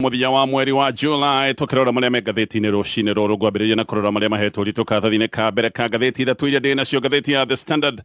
Muthia wa mweri wa July tukirora maria Magatheti-ini rucini ruru gwambiriria na kurora maria mahetwo ritu kathathini ka mbere ka ngatheti ithatu iria ndi nacio ngatheti ya The Standard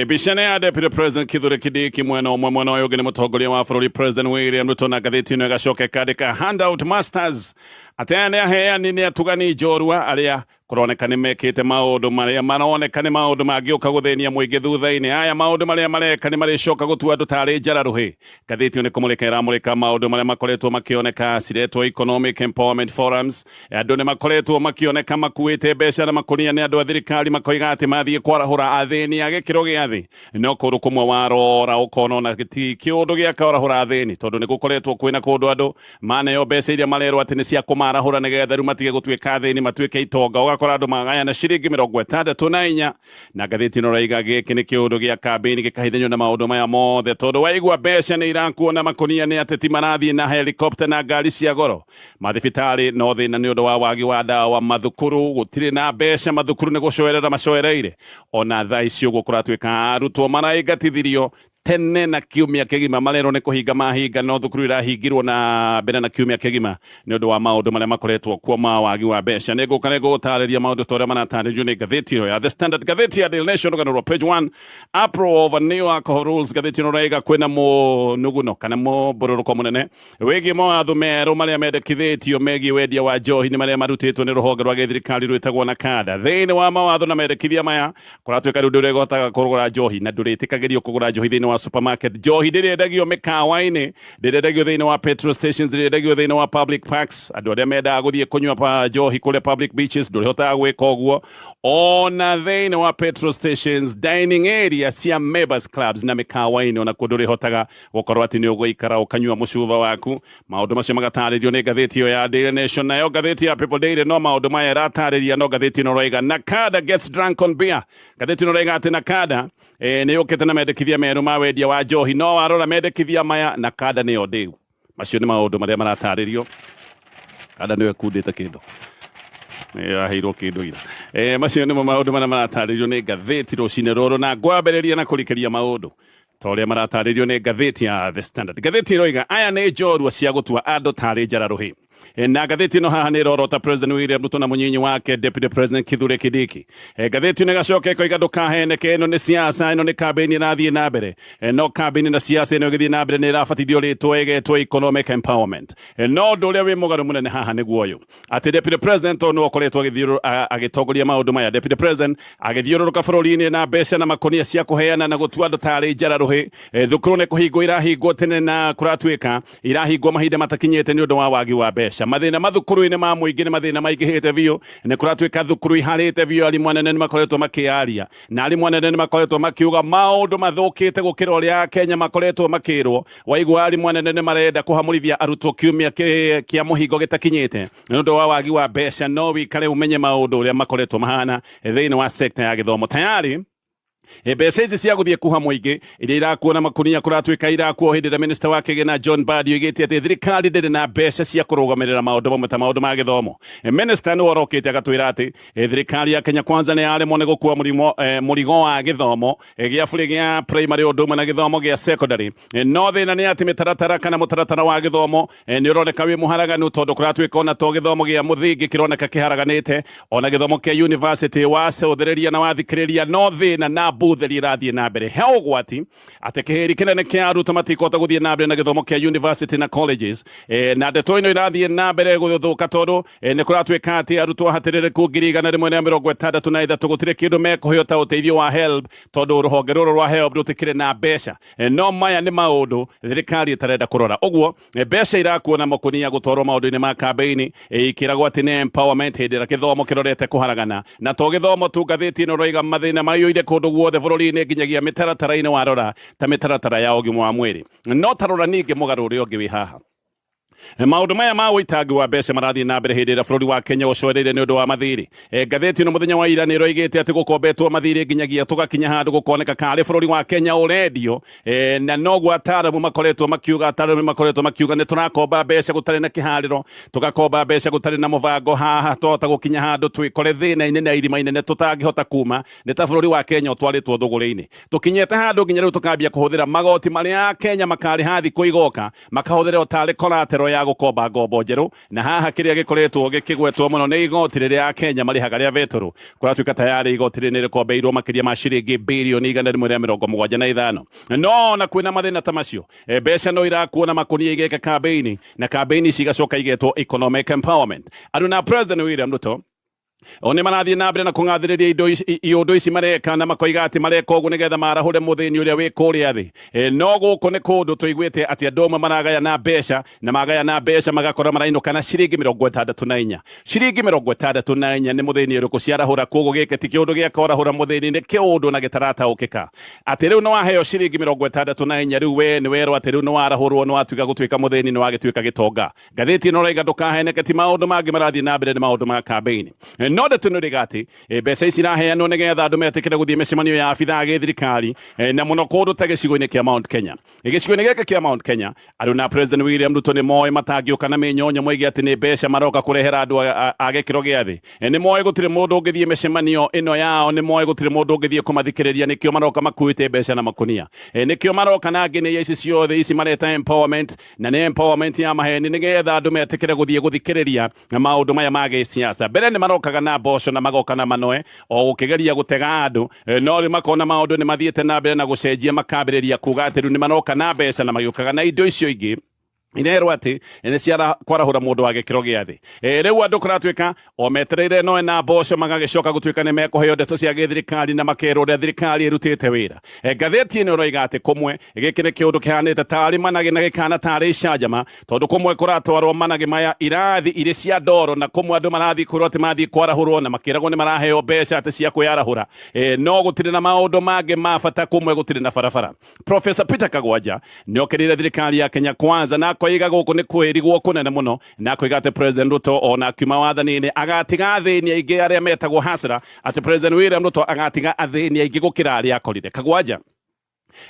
bicane ya Deputy President Kithure Kindiki mwena umwe mwena uyu ni mutongoria wa bururi President William Ruto na ngatheti ino igacoka ikandika handout masters atene aheani ni atugani njorua aria kuroneka ni mekite maundu maria maroneka ni maundu magiuka guthenia muingi thutha-ini aya maundu maria mareka ni maricoka gutua andu tari njararuhi ngatheti ino kumulika iramulika maundu maria makoretwo makioneka ciretwo economic empowerment forums andu ni makoretwo makioneka makuite mbeca na makunia ni andu a thirikari makoiga ati mathie kwarahura athini a gikiro gia thi no kundu kumwe warora ukona na giti kiundu gia kwarahura athini tondu ni gukoretwo kwina kundu andu maneyo mbeca iria marerwo ati ni cia kumarahura nigetha riu matige gutuika athini matuike itonga ugakora andu magaya na ciringi 64 na ngatheti ino raiga giki ni kiundu gia kambini gikahithanio na maundu maya mothe tondu waigua mbeca ni irakuona makunia ni ateti marathie na helicopter na ngari cia goro mathibitari no thina ni undu wa wagi wa dawa mathukuru gutire na mbeca mathukuru ni gucoerera macoereire ona thaa icio gukora twika arutwo maraingatithirio tene na kiumia kegima marero ni kuhinga mahinga no thukuru irahingirwo na mbere na kiumia kegima ni undu wa maundu maria makoretwo kuo ma wagi wa mbeca ni gukane gutariria maundu toria maratarĩrio ni ngatheti ya The Standard ngatheti ya Daily Nation uganirwo page 1 April of new alcohol rules ngatheti ino raiga kwina munuguno kana mubururuko munene wigi mawatho meru maria mendekithitio megie wendia wa njohi ni maria marutitwo ni ruhonge rwa thirikari rwitagwo na kada thiini wa mawatho na mendekithia maya kuratwika riu nduregotaga kugura njohi na ndurĩtĩkagĩrio kugura njohi thiini wa supermarket njohi ndirendagio mikawa-ini ndirendagio thiini wa petrol stations ndirendagio thiini wa public parks andu aria mendaga guthie kunywa pa njohi kule public beaches ndurihotaga gwika uguo ona thiini wa petrol stations dining area cia members clubs na mikawa-ini ona kundu rihotaga gukorwo ati ni uguikara ukanywa mucuba waku maundu macio magatarĩrio ni ngatheti yo ya Daily Nation nayo ngatheti ya People Daily no maundu maya iratarĩria no ngatheti ino raiga Nakada gets drunk on beer ngatheti ino raiga ati Nakada ni yukite na mendekithia meru ma wendia wa njohi no warora mendekithia maya Nakada ni odiu macio ni maundu maria maratarĩrio kada ni ekundite kindu aheirwo kindu ira macio ni maundu maria maratarĩrio ni ngatheti rucini ruru na ngwambĩrĩria na kurikeria maundu toria maratarĩrio ni ngatheti ya The Standard ngatheti roiga aya ni njorua cia gutua andu tari njararuhi na ngatheti ino haha ni rorota President William Ruto na munyinyi wake Deputy President Kithure Kindiki ngatheti ino gacoke koiga ndukaheneke ino ni siasa ino ni kambeni irathie na mbere no kambeni na siasa ino githie na mbere ni irabatithio ritwo egetwo economic empowerment no ndu uria wi mugaru munene haha ni guoyo ati Deputy President no okoretwo agitongoria maundu maya Deputy President agithiururuka bururi-ini na mbeca na makonia cia kuheana na gutua andu tari njararuhi thukuru ni kuhingwo irahingwo tene na kuratwika irahingwo mahinda matakinyite ni undu wa wagi wa mbeca mathina mathukuru-ini ma muingi ni mathina maingihite biu ni kuratwika thukuru iharite biu arimu anene ni makoretwo makiaria na arimu anene ni makoretwo makiuga maundu mathukite gukira uria Kenya makoretwo makirwo waigua arimu anene ni marenda kuhamurithia arutwo kiumia kia muhingo gitakinyite ni undu wa wagi wa mbeca no wikare umenye maundu uria makoretwo mahana thiini wa sector ya githomo tayari mbeca ici cia guthie kuha muingi iria irakuona makunia kuratwika irakuo hindi da minister wa kigena John Badi igiti ati thirikari ndiri na mbeca cia kurugamirira maundu mamwe ta maundu ma githomo minister ni worokite agatwira ati thirikari ya Kenya Kwanza ni aremwo ni gukua murigo wa githomo gia buri gia primary uduma na githomo gia secondary no thina ni ati mitaratara kana mutaratara wa githomo ni uroneka wi muharaganu tondu kuratwika ona to githomo gia muthingi kironeka kiharaganite ona githomo kia university wa ceuthereria na wathikiriria no thina na butheri irathie na mbere he ugwati ati kihiri kinene kia aruto matikota guthie na mbere na githomo kia university na colleges na ndeto ino irathie na mbere guthuka tondu ni kuratwika ati aruto hatirire ku 163 gutire kindu mekuhota uteithio wa HELB tondu ruhonge ruru rwa HELB rutikire na mbeca no maya ni maundu thirikari itarenda kurora uguo mbeca irakuona makunia gutwarwo maundu-ini ma kambeni ikiragwo ati ni empowerment hindi ra githomo kirorete kuharagana na to githomo tu ngatheti ino roiga mathina maiyuire kundu guothe bururi-ini nginyagia mitaratara-ini warora ta mitaratara ya ugima wa mwiri no tarora ningi mugaru uria ungi wi haha maundu maya ma witangi wa mbeca marathie na mbere hindi ira bururi wa Kenya ucoreire ni undu wa mathiri ngatheti no muthenya wa ira ni roigite ati gukombetwo mathiri nginyagia tugakinya handu gukoneka kari bururi wa Kenya urendio na no gwataramu makoretwo makiuga ni turakomba mbeca gutari na kihariro tugakomba mbeca gutari na muvango haha tota gukinya handu twikore thina-ini na irima inene tutangihota kuma ni ta bururi wa Kenya utwaritwo thuguri-ini tukinyete handu nginya riu tukambia kuhuthira magoti maria Kenya makari hathi kuigoka makahuthira utari collateral ya gukomba ngombo njeru na haha kiria gikoretwo gikigwetwo muno ni igoti riria Kenya marihaga ria vetoro kuratuika tayari igoti rini rikombeirwo makiria ma ciringi bilioni 175 no na kwina mathina ta macio mbeca no irakuona makunia igeka campaign na campaign cigacoka igetwo economic empowerment aruna President William Ruto one marathie na mbere na kungathiriria indo ici mareka na makoiga ati mareka uguo nigetha marahure muthini uria wi kuria thi no guku ni kundu tuiguite ati andu amwe maragaya na mbeca na magaya na mbeca magakora marainuka na ciringi 64 ciringi 64 ni muthini uriku ciarahura koguo gike ti kiundu gia korahura muthini ni kiundu na gitarataukika ati riu no waheo ciringi 64 riu we ni werwo ati riu no warahurwo no watuika gutuika muthini no wagituika gitonga ngatheti no raiga ndukaheneke ti maundu mangi marathie na mbere ni maundu ma campaign no de tunurigati mbeca ici raheanwo nigetha andu metikire guthie micemanio ya abitha githirikari na muno kundu ta gicigo-ini kia Mount Kenya gicigo-ini giki kia Mount Kenya andu na President William Ruto ni moe matangiuka na minyonyo moige ati ni mbeca maroka kurehera andu a gikiro gia thi ni moe gutire mundu ungithie micemanio ino yao ni moe gutire mundu ungithie kumathikiriria nikio maroka makuite mbeca na makunia nikio maroka na ngine ici ciothe ici mareta empowerment na ni empowerment ya maheni nigetha andu metikire guthie guthikiriria maundu maya ma giciaca mbere ni marokaga na boco na magoka na manoe o gukigeria gutega andu no ri makona maundu ni mathiete na mbere na gucenjia makambiriria kuga ati ni maroka na mbeca na magiukaga na indo icio ingi inerwo ati ni ciara kwarahura mundu wa gikiro gia thi riu andu kuratuika o metereire no na boco magagicoka gutuika ni mekuheo ndeto cia githirikari na makerwo ria thirikari irutite wira ngatheti ni roiga ati kumwe giki ni kiundu kihanite tari manage na gikana tari icanjama tondu kumwe kuratwarwo manage maya irathi iri cia ndoro na kumwe andu marathi kurwo ati mathi kwarahurwo na makiragwo ni maraheo mbeca ati cia kwiyarahura no gutire na maundu mangi mabata kumwe gutire na barabara Professor Peter Kagwanja ni okirire thirikari ya Kenya Kwanza na koiga guku ni kwirigwo kunene muno na koiga ati President Ruto ona kiuma wathani-ini agatiga athini aingi aria metagwo hasra ati President William Ruto agatiga athini aingi gukira aria akorire Kagwanja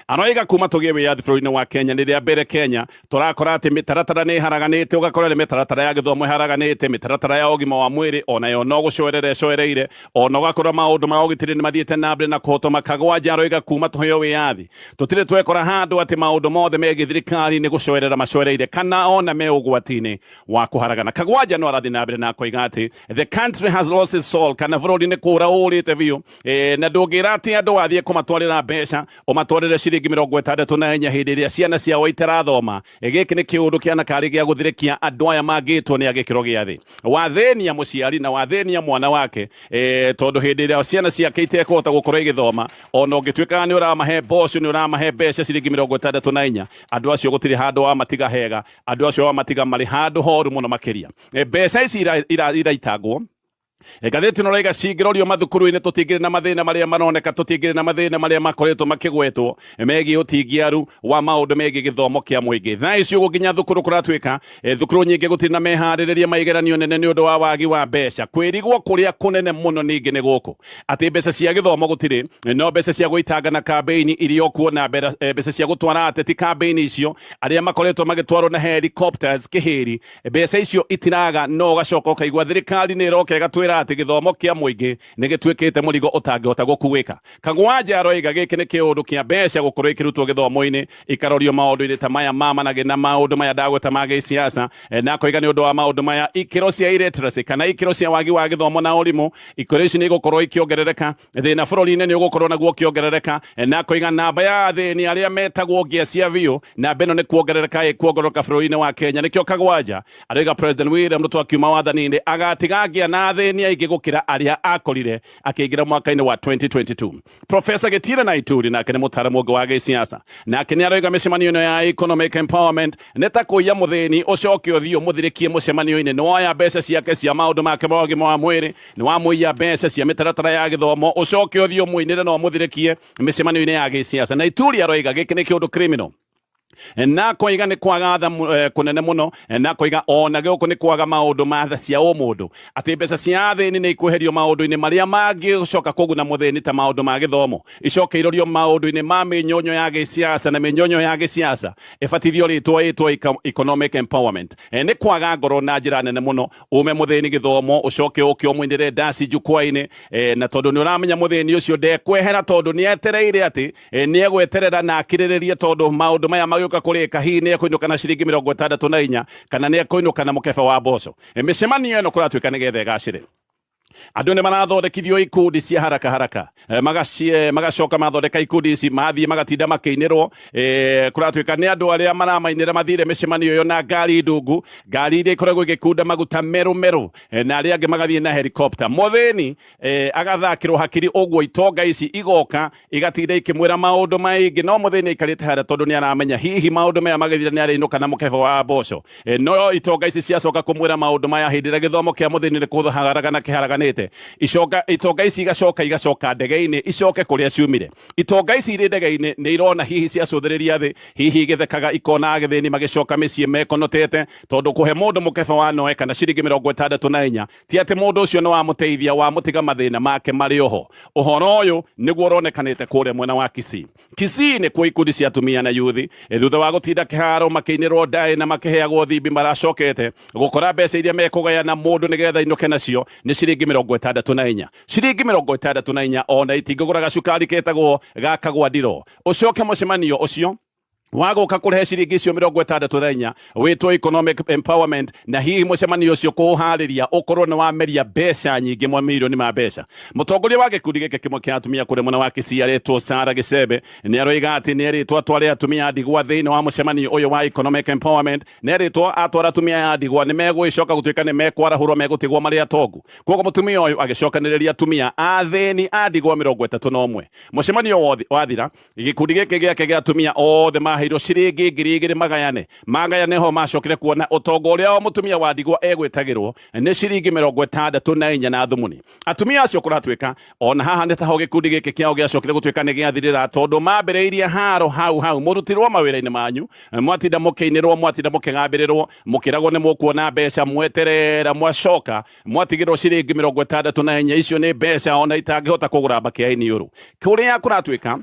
anoiga kuma tugie wiyathi bũrũri-inĩ wa Kenya nĩ rĩa mbere Kenya turakora ati mitaratara nĩ haraganĩte ugakora nĩ mitaratara ya gĩthomo haraganĩte mitaratara ya ũgima wa mwĩrĩ ona yo no gũcoereire ona ugakora maũndũ ma ũgitĩri nĩ mathiĩte na mbere na kũhotoma Kagwanja aroiga kuma tuheo wiyathi tutire twekora handũ ati maũndũ mothe megiĩ thirikari nĩ gũcoerera macoereire kana ona me ũgwati-inĩ wa kũharagana Kagwanja no arathi na mbere na koiga ati the country has lost its soul kana bũrũri nĩ kũra ũrĩte biũ na ndũngĩra ati andũ athiĩ kũmatwarĩra mbeca ũmatwarĩre ciringi 64 hindi iria ciana ciao itarathoma giki ni kiundu kiana kari gia guthirikia andu aya mangitwo ni agikiro gia thi wathenia muciari na wathenia mwana wake tondu hindi iria ciana ciake itekota gukorwo igithoma ona ungituika ni uramahe boss ni uramahe mbeca ciringi 64 andu acio gutiri handu wa matiga hega andu acio wa matiga mari handu horu muno makiria mbeca ici iraitagwo ngatheti no raiga cingirorio mathukuru-ini tutingire na mathina maria maroneka tutingire na mathina maria makoretwo makigwetwo megiĩ ũtingiaru wa maundu megiĩ gĩthomo kia mũingĩ thaa icio gũkinya thukuru kuratuika thukuru nyingĩ gũtirĩ na meharĩrĩria ma igeranio nene nĩ ũndũ wa wagi wa mbeca kwĩrigwo kũrĩa kũnene mũno ningĩ nĩ gũkũ atĩ mbeca cia gĩthomo gũtirĩ no mbeca cia gũitanga na campaign iria kuona mbeca cia gũtwara ateti campaign icio arĩa makoretwo magĩtwarwo na helicopters kĩhĩri mbeca icio itiraga no gacoka ũkaigua thirikari nĩ ĩroka ĩgatwĩra ati githomo kia muingi ni gitwikite murigo utangihota gukuwika Kagwanja aroiga giki ni kiundu kia mbeca gukorwo ikirutwo githomo-ini ikarorio maundu-ini ta maya mamanage na maundu maya ndagweta ma gĩciaca na koiga ni undu wa maundu maya ikiro cia illiteracy kana ikiro cia wagi wa githomo na urimu ikiro ici ni gukorwo ikiongerereka thina bũrũri-inĩ ni ugukorwo naguo kiongerereka na koiga namba ya athĩni aria metagwo ngia cia biũ na beno ni kuongerereka kuongoroka bũrũri-inĩ wa Kenya nikio Kagwanja aroiga President William Ruto akiuma wathani-ini agatiga ngia na athĩni aingĩ gũkĩra aria akorire akĩingira mwaka-inĩ wa 2022 Professor Getira Naituri nake nĩ mũtaramu ũngĩ wa gĩciaca nake nĩ aroiga mĩcemanio ĩno ya economic empowerment nĩ ta kũiya mũthĩni ũcoke ũthiĩ ũmũthirĩkie mũcemanio-inĩ nĩ woya mbeca ciake cia maũndũ make ma ũgima wa mwĩrĩ nĩ wamũiya mbeca cia mĩtaratara ya gĩthomo ũcoke ũthiĩ ũmũinĩre na ũmũthirĩkie mĩcemanio-inĩ ya gĩciaca Naituri aroiga gĩkĩ nĩ kĩũndũ criminal na koiga ni kwaga kunene muno na koiga ona guku ni kwaga maundu ma tha cia umundu ati mbeca cia thini ni ikuherio maundu-ini maria mangicoka kuguna muthini ta maundu ma githomo icoke irorio maundu-ini ma minyonyo ya gĩciaca na minyonyo ya gĩciaca ibatithio ritwo economic empowerment ni kwaga ngoro na njira nene muno ume muthini githomo ucoke ukio mwindire ndasi njukwa-ini na tondu ni uramenya muthini ucio ndekwehera tondu ni etereire ati ni egweterera na akirĩrĩrie tondu maundu maya yuka kurika hihi ni ekuinuka na ciringi 64 kana ni ekuinuka na mukebe wa mboco micemanio ino kuratuika nigetha igacire andu ni marathondekithio ikundi cia haraka magacoka mathondeka ikundi ici mathie magatinda makiinirwo kuratuika ni andu aria maramainira mathire micemanio yo na ngari ndungu ngari iria ikoragwo igikunda maguta meru na aria angi magathie na helicopter muthini agathakirwo hakiri uguo itonga ici igoka igatinda ikimwira maundu maingi no muthini ikarite hara tondu ni aramenya hihi maundu maya magithira ni ariinuka na mukebe wa mboco no itonga ici ciacoka kumwira maundu maya hindira githomo kia muthini ni kuthaharaga na kiharaganite itonga ici igacoka ndege-ini icoke kuria ciumire itonga ici iri ndege-ini ni irona hihi ciacuthiriria thi hihi igithekaga ikona agithini magicoka micii mekonotete tondu kuhe mundu mukebe wa noe kana ciringi 64 ti ati mundu ucio no wamuteithia wamutiga mathina make mari oho uhoro uyu niguo uronekanite kuria mwena wa Kisii ni kuo ikundi cia atumia na yuthi thutha wa gutinda kiharo makiinirwo ndai na makiheagwo thimbi maracokete gukora mbeca iria mekugayana mundu nigetha inuke nacio ni ciringi 64 ciringi 64 ona itingigura gacukari ketagwo gakagwa ndiro ucoke mucemanio ucio wagoka kurehe ciringi icio 64 witwo economic empowerment na hihi mucemanio ucio kuhariria ukorwo ni wameria mbeca nyingi mamirioni ma mbeca mutongoria wa gikundi gike kimwe kia atumia kuri mwana wa Kisii aretwo Sara Gicembe ni aroiga ati ni eritwo atware atumia ndigwa thiini wa mucemanio uyu wa economic empowerment ni eritwo atwara atumia ndigwa ni megwicoka gutuika ni mekwarahurwo megutigwo mari atongu koguo mutumia uyu agicokaniriria atumia athini ndigwa 31 mucemanio wathira gikundi gike giake gia atumia othe mahiro ciringi 2,000 magayane ho macokire kuona utongo uria o mutumia wa ndigwa egwitagirwo ni ciringi 64 na thumuni atumia acio kuratuika ona haha ni taho gikundi giki kiao giacokire gutuika ni giathirira tondu mambiriirie haro hau murutirwo mawira-ini manyu mwatinda mukiinirwo mwatinda mukigambirirwo mukiragwo ni mukuona mbeca mweterera mwacoka mwatigirwo ciringi 64 icio ni mbeca ona itangihota kugura bakia-ini uru kuria kuratuika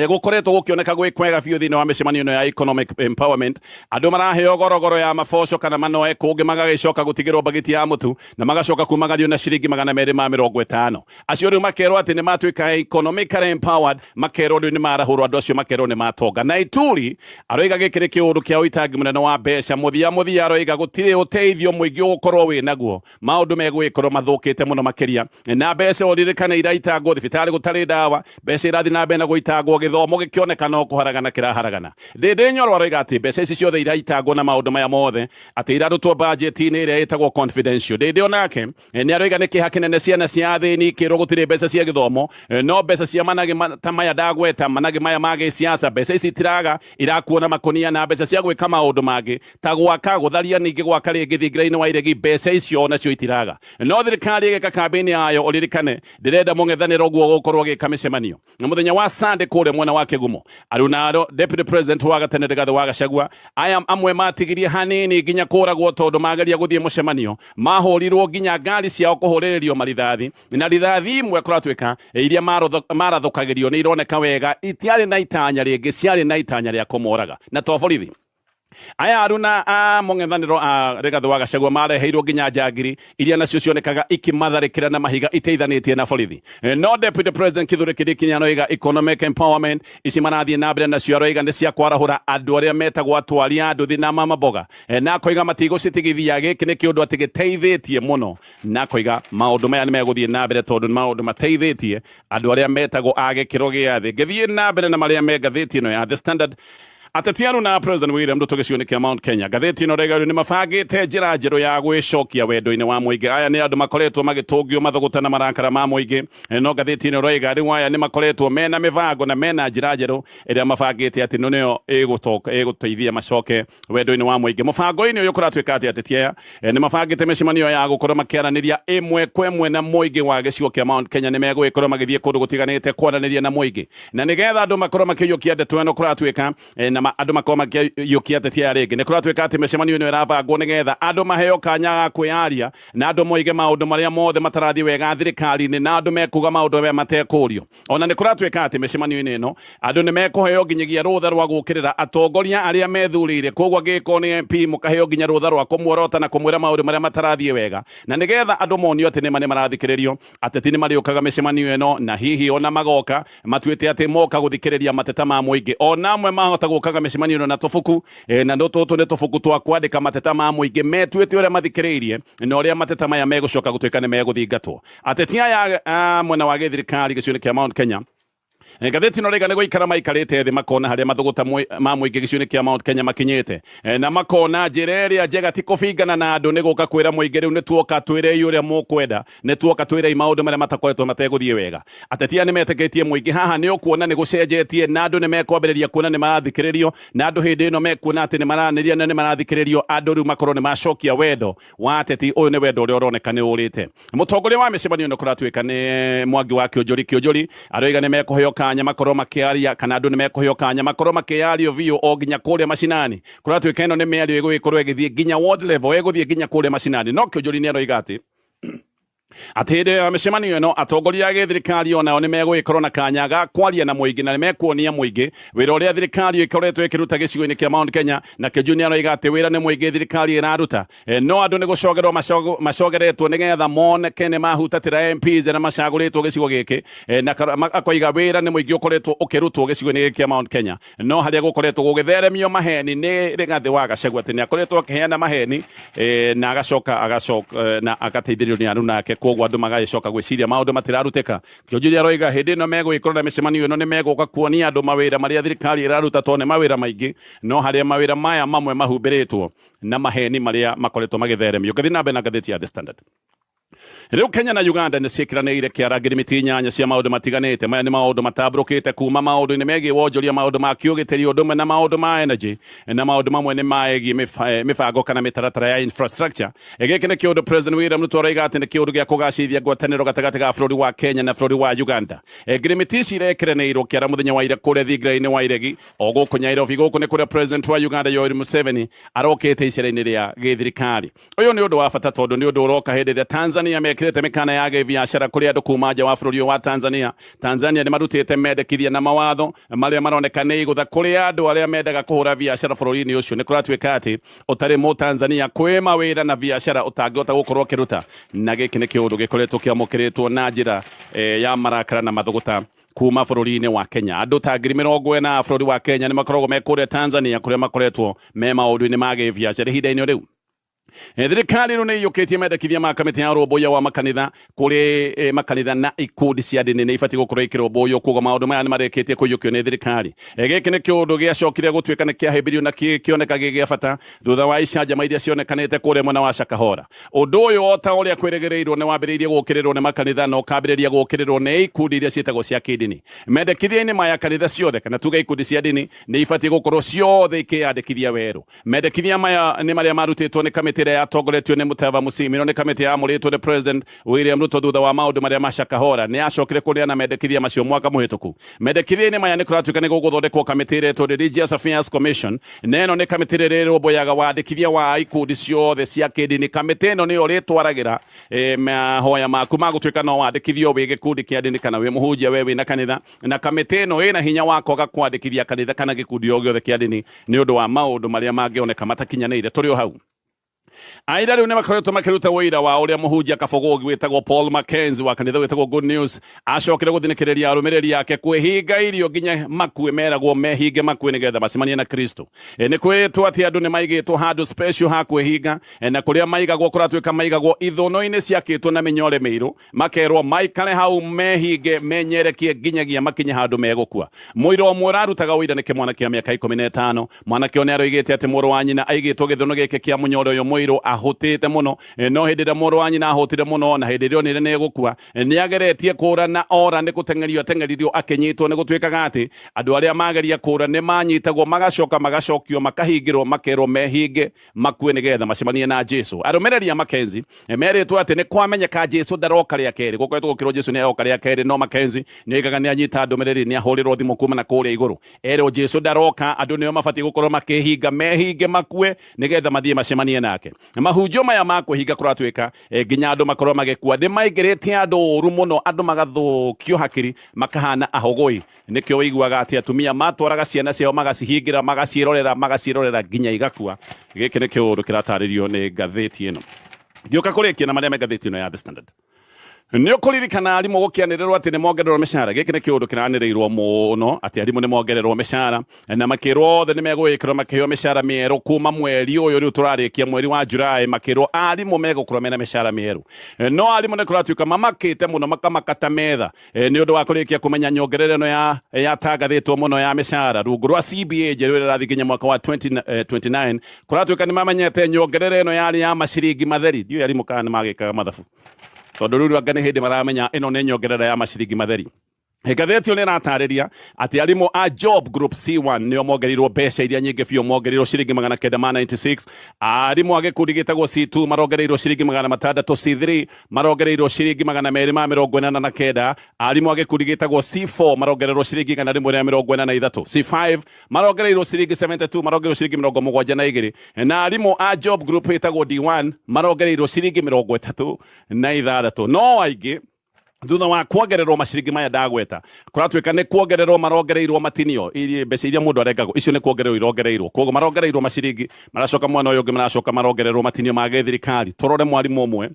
gukoretwo gukioneka gwi kwega biu thini wa micemanio ino ya economic empowerment andu maraheo gorogoro ya maboco kana manoe kungi magagicoka gutigirwo bagiti ya mutu na magacoka kumagario na ciringi 250 acio riu makerwo ati ni matuika economically empowered makerwo riu ni marahurwo andu acio makerwo ni matonga na ituri aroiga gikiri kiundu kia uitangi munene wa mbeca muthia aroiga gutiri uteithio muingi ukorwo wi naguo maundu megwikorwo mathukite muno makiria na mbeca uririkana iraitangwo thibitari gutari ndawa mbeca irathi na mbere na guitangwo githomo gikioneka no kuharagana kiraharagana ndindi nyorwa roiga ati mbeca ici ciothe iraitangwo na maundu maya mothe ati irarutwo budget-ini iria itagwo confidential ndindi onake ni aroiga ni kiha kinene ciana cia thini kirwo gutiri mbeca cia githomo no mbeca cia managi ta maya ndagweta managi maya magi siasa mbeca ici tiraga irakuona makonia na mbeca cia gwika maundu mangi ta gwaka gutharia ningi gwaka ringi thingira-ini wa iregi mbeca icio nacio itiraga no thirikari igeka kambini yayo uririkane ndirenda mung'ethaniro guo gukorwo gika micemanio na muthenya wa Sunday kure mwena wa Kigumo arunaro deputy president wa Gatonye Rigathi wa Gachagua aya amwe matigirie hanini nginya kuragwo tondu magaria guthie mucemanio mahurirwo nginya ngari ciao kuhuririo marithathi na rithathi imwe kuratuika iria marathukagirio ni ironeka wega itiari na itanya ringi ciari na itanya ria kumoraga na toborithi aya aruna mung'ethaniro Rigathi wa Gachagua mareheirwo nginya njangiri iria nacio cionekaga ikimatharikira na mahiga iteithanitie na borithi no deputy president Kithure Kindiki aroiga economic empowerment ici marathie na mbere nacio aroiga ni cia kwarahura andu aria metagwo atwari a nduthi na mamaboga na koiga matigũcitigithia giki ni kiundu ati giteithitie muno na koiga maundu maya ni meguthie na mbere tondu maundu mateithitie andu aria metagwo a gikiro gia thi ngithie na mbere na maria me ngatheti ino ya The Standard atetiano na President William Ruto gicione kia Mount Kenya gatheti ino regalo ni mabangite njira njeru ya gwicokia wendo-ini wa muingi aya ni andu makoretwo magitungio mathuguta na marakara ma muingi no gatheti ino roiga riu aya ni makoretwo mena mivango na mena njira njeru iria mabangite ati no nio iguteithia macoke wendo-ini wa muingi mubango-ini uyu kuratuika ati atetia ni mabangite micemanio ya gukorwo makiaraniria imwe kwa imwe na muingi wa gicigo kia Mount Kenya ni megwikorwo magithie kundu gutiganite kwaraniria na muingi na nigetha andu makorwo makiyukia ndeto ino kuratuika na andu makorwo makiyukia tetia ringi ni kuratuika ati micemanio ino irabangwo nigetha andu maheo kanya ga kwiaria na andu moige maundu maria mothe matarathie wega thirikari-ini na andu mekuga maundu me matekurio ona ni kuratuika ati micemanio ino andu ni mekuheo nginyagia rutha rwa gukirira atongoria aria methurire koguo angiko ni MP mukaheo nginya rutha rwa kumworota na kumwira maundu maria matarathie wega na nigetha andu monio ati ni mane marathikiririo ateti ni mariukaga micemanio ino na hihi ona magoka matuite ati moka guthikiriria mateta ma muingi ona amwe mahota gukaga tugaga mĩcemanio na tũbuku na tũtũ nĩ tũbuku twa kwandĩka mateta ma mũingĩ metuĩte ũrĩa mathikĩrĩirie na ũrĩa mateta maya megũcoka gũtuĩka nĩ megũthingatwo. Ateti aya mwena wa gĩthirikari gĩcigo-inĩ kĩa Mount Kenya Gatheti no rega nĩ gũikara maikarĩte thĩ makona harĩa mathũgũta ma mũingĩ gĩcigo-inĩ kĩa Mount Kenya makinyĩte na makona njĩra ĩrĩa njega ti kũbingana na andũ nĩ gũka kwĩra mũingĩ rĩu nĩ tuoka twĩrei ũrĩa mũkwenda, nĩ tuoka twĩrei maũndũ marĩa matakoretwo mategũthiĩ wega. Ateti aya nĩ metĩkĩtie mũingĩ haha nĩ ũkuona nĩ gũcenjetie na andũ nĩ mekwambĩrĩria kuona nĩ marathikĩrĩrio na andũ hĩndĩ ĩno mekuona atĩ nĩ maranĩria na nĩ marathikĩrĩrio andũ rĩu makorwo nĩ macokia wendo wa ateti. Ũyũ nĩ wendo ũrĩa ũroneka nĩ ũrĩte. Mũtongoria wa mĩcemanio nĩ kũratuĩka nĩ Mwangi wa Kĩonjũri aroiga nĩ mekũheo kanya makorwo makĩaria kana andũ nĩ mekũheo kanya makorwo makĩario biũ o nginya kũrĩa macinani. Kũratuĩka ĩno nĩ mĩario ĩgũgĩkorwo ĩgĩthiĩ nginya ward level, ĩgũthiĩ nginya kũrĩa macinani. No Kĩonjũri nĩ aroiga atĩ atĩ hĩndĩ ya mĩcemanio ĩno atongoria a gĩthirikari onao nĩ megũgĩkorwo na kanya ga kwaria na mũingĩ na nĩ mekuonia mũingĩ wĩra ũrĩa thirikari ĩkoretwo ĩkĩruta gĩcigo-inĩ kĩa Mount Kenya. Na Kĩonjũri nĩ aroiga atĩ wĩra nĩ mũingĩ thirikari ĩraruta, no andũ nĩ gũcogerwo macogeretwo nĩgetha moneke nĩ mahutatĩra MPs na macagũrĩtwo gĩcigo gĩkĩ, na akoiga wĩra nĩ mũingĩ ũkoretwo ũkĩrutwo gĩcigo-inĩ gĩkĩ kĩa Mount Kenya. No harĩa gũkoretwo gũgĩtheremio maheni nĩ Rigathĩ wa Gachagua atĩ nĩ akoretwo akĩheana maheni na agacoka na agateithĩrĩrio nĩ andũ nake, koguo andũ magagĩcoka gwĩciria maũndũ matirarutĩka. Kĩonjũri aroiga hĩndĩ ĩno megũgĩkorwo na mĩcemanio ĩno nĩ megũka kuonia andũ mawĩra marĩa thirikari ĩraruta tondũ nĩ mawĩra maingĩ, no harĩa mawĩra maya mamwe mahumbĩrĩtwo na maheni marĩa makoretwo magĩtheremio. Ngathĩ na mbere na ngathĩti ya The Standard. Rĩu Kenya na Uganda nĩ ciĩkĩranĩire kĩara ngirimiti 8 cia maũndũ matiganĩte. Maya nĩ maũndũ matambũrũkĩte kuma maũndũ-inĩ megiĩ wonjoria, maũndũ ma kĩũgitĩri, ũndũ ũmwe na maũndũ ma energy, na maũndũ mamwe nĩ megiĩ mĩbango kana mĩtaratara ya infrastructure. Gĩkĩ nĩ kĩũndũ President William Ruto aroiga atĩ nĩ kĩũndũ gĩa kũgacĩrithia ngwatanĩro gatagatĩ ga bũrũri wa Kenya na bũrũri wa Uganda. Ngirimiti ici irekĩranĩirwo kĩara mũthenya wa ira kũrĩa thingira-inĩ wa iregi o gũkũ Nairobi. Gũkũ nĩ kũrĩa President wa Uganda Yoweri Museveni arokĩte icera-inĩ rĩa gĩthirikari. Ũyũ nĩ ũndũ wa bata tondũ nĩ ũndũ ũroka hĩndĩ ĩrĩa Tanzania mekĩrĩte mĩkana ya biacara kũrĩ andũ kuma nja wa bũrũri wa Tanzania. Tanzania nĩ marutĩte mendekithia na mawatho marĩa maroneka nĩ igũtha kũrĩ andũ arĩa mendaga kũhũra biacara bũrũri-inĩ ũcio. Nĩ kũratuĩka atĩ ũtarĩ Mũtanzania kwĩ mawĩra na biacara ũtangĩhota gũkorwo ũkĩruta, na gĩkĩ nĩ kĩũndũ gĩkoretwo kĩamũkĩrĩtwo na njĩra ya marakara na mathũgũta kuma bũrũri-inĩ wa Kenya. Andũ ta 40,000 bũrũri wa Kenya nĩ makoragwo me kũrĩa Tanzania kũrĩa makoretwo me maũndũ-inĩ ma gĩbiacara ihinda-inĩ rĩu. Thirikari nĩ iyũkĩtie mendekithia ma kamĩtĩ ya ũrũmbũiya wa makanitha kũrĩ makanitha na ikundi cia ndini nĩ ibatiĩ gũkorwo ikĩrũmbũiyo, koguo maũndũ maya nĩ marĩkĩtie kũiyũkio nĩ thirikari. Gĩkĩ nĩ kĩũndũ gĩacokire gũtuĩka nĩ kĩahĩmbirio na kĩoneka gĩa bata thutha wa icanjama iria cionekanĩte kũrĩa mwena wa Shakahora. Ũndũ ũyũ o ta ũrĩa kwĩrĩgĩrĩirwo nĩ wambĩrĩirie gũkĩrĩrwo nĩ makanitha na ũkambĩrĩria gũkĩrĩrwo nĩ ikundi iria ciĩtagwo cia kĩndini. Mendekithia-inĩ maya kanitha ciothe kana tuge ikundi cia ndini nĩ ibatiĩ gũkorwo ciothe ikĩyandĩkithia werũ. Mendekithia maya nĩ marĩa marutĩtwo nĩ kamĩtĩ ĩrĩa yatongoretio nĩ Mutava Musyimi, no nĩ kamĩtĩ yamũrĩtwo nĩ President William Ruto thutha wa maũndũ marĩa ma Shakahora. Nĩ yacokire kũneana mendekithia macio mwaka mũhĩtũku. Mendekithia-inĩ maya nĩ kũratuĩka nĩ gũgũthondekwo kamĩtĩ ĩretwo Religious Affairs Commission, na ĩno nĩ kamĩtĩ ĩrĩa ĩrũmbũyaga wandĩkithia wa ikundi ciothe cia kĩndini. Kamĩtĩ ĩno nĩyo ĩrĩtwaragĩra mahoya maku ma gũtuĩka no wandĩkithio wĩ gĩkundi kĩa ndini kana wĩ mũhunjia we wĩna kanitha, na kamĩtĩ ĩno ĩna hinya wa kwaga kwandĩkithia kanitha kana gĩkundi o gĩothe kĩa ndini nĩ ũndũ wa maũndũ marĩa mangĩoneka matakinyanĩire. Tũrĩ o hau. Aira rĩu nĩ makoretwo makĩruta wĩira wa ũrĩa mũhunjia kabogogi wĩtagwo Paul Mackenzie wa kanitha wĩtagwo Good News acokire gũthinĩkĩrĩria arũmĩrĩri yake kwĩhinga irio nginya makuĩ, meragwo mehinge makuĩ nĩgetha macemanie na Kristo. Nĩ kwĩrĩtwo atĩ andũ nĩ maigĩtwo handũ special ha kwĩhinga, na kũrĩa maigagwo kũratuĩka maigagwo ithono-inĩ ciakĩtwo na mĩnyore mĩirũ, makerwo maikare hau mehinge menyerekie nginyagia makinye handũ megũkua. Mũira ũmwe ũrarutaga wĩira nĩ kĩmwana kĩa mĩaka 15. Mwanake ũyũ nĩ aroigĩte atĩ mũrũ wa nyina aigĩtwo gĩthono gĩkĩ kĩa mũnyore ũyũ mũirũ ahũtĩte mũno, no hĩndĩ ĩrĩa mũrũ wa nyina ahũtire mũno na hĩndĩ ĩrĩa onire nĩ egũkua nĩ ageretie kũra na ora nĩ gũteng'eririo akĩnyitwo. Nĩ gũtuĩkaga atĩ andũ arĩa mageria kũra nĩ manyitagwo magacoka magacokio makahingĩrwo makerwo mehinge makuĩ nĩgetha macemanie na Jesu. Arũmĩrĩri a Mackenzie merĩtwo atĩ nĩ kwamenyeka Jesu ndaroka rĩa kerĩ. Gũkoretwo gũkĩrwo Jesu nĩ aroka rĩa kerĩ, no Mackenzie nĩ aigaga nĩ anyita ndũmĩrĩri, nĩ ahũrĩrwo thimũ kuma na kũrĩa igũrũ, erwo Jesu ndaroka, andũ nĩo mabatiĩ gũkorwo makĩhinga mehinge makuĩ nĩgetha mathiĩ macemanie nake. Mahunjio maya ma kwĩhinga kũratuĩka nginya andũ makorwo magĩkua. Nĩ maingĩrĩtie andũ ũru mũno, andũ magathũkio hakiri makahana ahogoi. Nĩkĩo wĩiguaga atĩ atumia matwaraga ciana ciao magacihingĩra magaciĩrorera nginya igakua. Gĩkĩ nĩ kĩũndũ kĩratarĩrio nĩ ngathĩti ĩno. Ngĩũka kũrĩkia na marĩa me ngathĩti ĩno ya The Standard. nä å kå ririkana arimå gå kä anä rä rwo atä nä mongererwo mä cara gä kä nä kä å ndå kä ranä rä irwo må no atä arimå nä mongererwo mä cara na makä rwo othe nä megå ä kä rwo makä heo mä cara mä erå kuma mweri å yå rä u tå rarä kia mweri wa Julai makä rwo arimå megå korwo mena mä cara mä erå no arimå nä kå ratuä ka mamakä te må no makamakata metha nä å ndå wa kå rä kia kå menya nyongerere no yatangathä two må no ya mä cara rungu rwa CBA njerå ä rä rathiä nginya mwaka wa 2029 kå ratuä ka nä mamenyete nyongerere no yarä ya maciringi matheri ndiå arimå kana nä magä kaga mathabu tondu riu anga nä hä ndä maramenya ä no nä nyongerera ya maciringi matheri Ngatheti nä ratarĩria atĩ arimũ a job group C1 nĩo mongereirwo mbeca iria nyingĩ biũ mongereirwo ciringi 996 arimũ a gĩkundi gĩtagwo C2 marongereirwo ciringi 600 C3 marongereirwo ciringi 249 arimũ a gĩkundi gĩtagwo C4 marongereirwo ciringi 143 C5 marongereirwo ciringi 72 marongereirwo ciringi 72 na arimũ a job group ĩtagwo D1 marongereirwo ciringi 36 no aingĩ thutha wa kuongererwo maciringi maya ndagweta kuratuika nä kuongererwo marongereirwo matinio mbeca iria mundu arengagwo icio nä kuongererwo irongereirwo koguo marongereirwo maciringi maracoka mwena ũyũ ũngĩ maracoka marongererwo matinio ma gĩthirikari tũrore mwarimũ ũmwe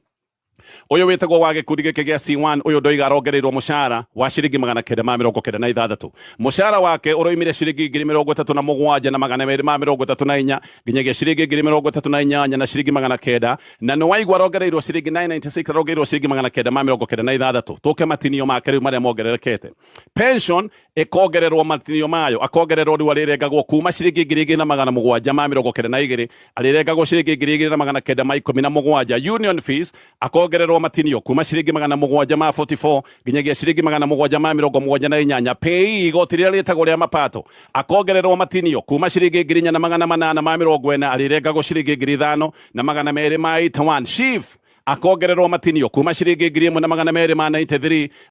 ũyũ wĩtagwo wa gĩkundi gĩkĩ gĩa C1 ũyũ ndoiga arongereirwo mũcara wa ciringi 996 mũcara wake ũroimire ciringi 37,234 nginyagia ciringi 38 na ciringi 900 na nĩ waigua arongereirwo ciringi 996 arongereirwo ciringi 996 tũke matinio make rĩu marĩa mongererekete pension ĩkongererwo matinio mayo akongererwo rĩu arĩrengagwo kuma ciringi 2,792 arĩrengagwo ciringi 2,917 union fees akongererwo matinio kuma ciringi 744 nginyagia ciringi 778 pay igoti rĩrĩa rĩtagwo rĩa mapato akongererwo matinio kuma ciringi 4,840 arĩrengagwo ciringi 5,281 chief akongererwo matinio kuma ciringi 1,293